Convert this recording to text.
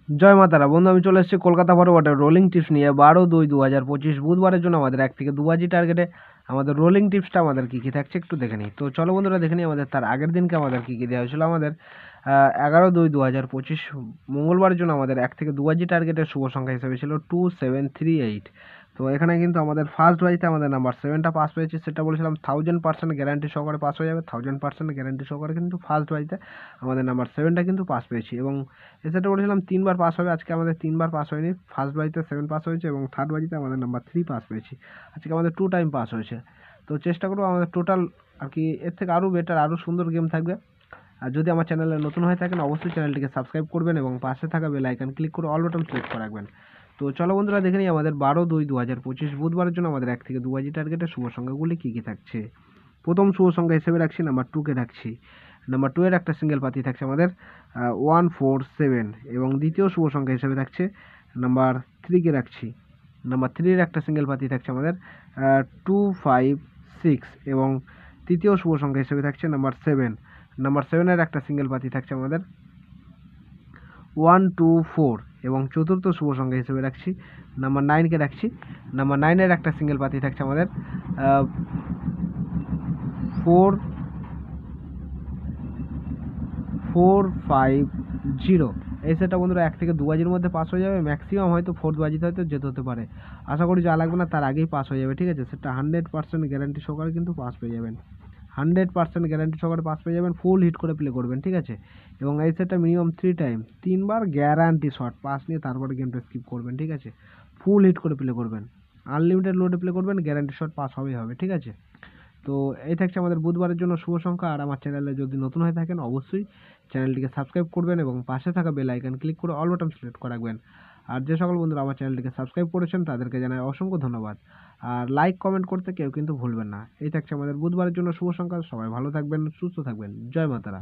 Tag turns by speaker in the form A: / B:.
A: জয় মাতারা বন্ধু, আমি চলে এসেছি কলকাতা ফরওয়ার্ডের রোলিং টিপস নিয়ে 12/2/2025 বুধবারের জন্য আমাদের 1 থেকে 2 বাজি টার্গেটে আমাদের রোলিং টিপসটা আমাদের কী কী থাকছে একটু দেখে নিই। তো চলো বন্ধুরা দেখে নিই আমাদের তার আগের দিনকে আমাদের কী কী দেওয়া হয়েছিল। আমাদের 11/2/2025 মঙ্গলবারের জন্য আমাদের 1 থেকে 2 বাজি টার্গেটের শুভ সংখ্যা হিসেবে ছিল 2738। তো এখানে কিন্তু আমাদের ফার্স্ট বাজিতে আমাদের নাম্বার 7টা পাস পেয়েছে, সেটা বলেছিলাম 1000% গ্যারান্টি সহকারে পাস হয়ে যাবে। 1000% গ্যারান্টি সহকারে কিন্তু ফার্স্ট বাজিতে আমাদের নাম্বার 7টা কিন্তু পাস পেয়েছি, এবং এসেটা বলেছিলাম 3বার পাস হবে। আজকে আমাদের 3বার পাস হয়নি, ফার্স্ট বাজিতে 7 পাস হয়েছে এবং থার্ড বাজিতে আমাদের নাম্বার 3 পাস পেয়েছি। আজকে আমাদের 2 টাইম পাস হয়েছে। তো চেষ্টা করবো আমাদের টোটাল আর কি এর থেকে আরও বেটার আরও সুন্দর গেম থাকবে। আর যদি আমার চ্যানেলে নতুন হয়ে থাকেন অবশ্যই চ্যানেলটিকে সাবস্ক্রাইব করবেন এবং পাশে থাকা বেল আইকন ক্লিক করে অল বাটন সিলেক্ট করে রাখবেন। তো চলো বন্ধুরা দেখে নিই আমাদের 12/2/2025 বুধবারের জন্য আমাদের 1 থেকে 2 বাজি টার্গেটের শুভ সংখ্যাগুলি কী কী থাকছে। প্রথম শুভ সংখ্যা হিসেবে রাখছি নাম্বার 2কে রাখছি। নাম্বার 2 এর একটা সিঙ্গেল পাতি থাকছে আমাদের 147, এবং দ্বিতীয় শুভ সংখ্যা হিসেবে থাকছে নাম্বার 3কে রাখছি। নাম্বার 3 এর একটা সিঙ্গেল পাতি থাকছে আমাদের 256, এবং তৃতীয় শুভ সংখ্যা হিসেবে থাকছে নাম্বার 7। নাম্বার 7 এর একটা সিঙ্গেল পাতি থাকছে আমাদের 124, এবং চতুর্থ শুভ সংখ্যা হিসেবে রাখছি নাম্বার 9কে রাখছি। নাম্বার 9 এর একটা সিঙ্গেল পাতি থাকছে আমাদের 4450। এই সেটটা বন্ধুরা 1 থেকে 2 বাজির মধ্যে পাস হয়ে যাবে, ম্যাক্সিমাম হয়তো 4th বাজিতে হয়তো যেতে হতে পারে। আশা করি যা লাগবে না তার আগেই পাস হয়ে যাবে, ঠিক আছে। সেটা 100% গ্যারান্টি সহকারে কিন্তু পাস পেয়ে যাবেন। 100% গ্যারান্টি সহকারে পাস পেয়ে যাবেন, ফুল হিট করে প্লে করবেন, ঠিক আছে। এবং এই সেটটা মিনিমাম 3বার গ্যারান্টি শট পাস নিয়ে তারপরে গেমটা স্কিপ করবেন, ঠিক আছে। ফুল হিট করে প্লে করবেন, আনলিমিটেড লোডে প্লে করবেন, গ্যারান্টি শট পাস হবেই হবে, ঠিক আছে। তো এই থাকছে আমাদের বুধবারের জন্য শুভ সংখ্যা। আর আমার চ্যানেলে যদি নতুন হয়ে থাকেন অবশ্যই চ্যানেলটিকে সাবস্ক্রাইব করবেন এবং পাশে থাকা বেল আইকন ক্লিক করে অল বাটন সিলেক্ট করে রাখবেন। আর যে সকল বন্ধুরা আমার চ্যানেলটিকে সাবস্ক্রাইব করেছেন তাদেরকে জানাই অসংখ্য ধন্যবাদ। আর লাইক কমেন্ট করতে কেউ কিন্তু ভুলবেন না। এই থাকছে আমাদের বুধবারের জন্য শুভ সংখ্যা। সবাই ভালো থাকবেন, সুস্থ থাকবেন। জয় মাতারা।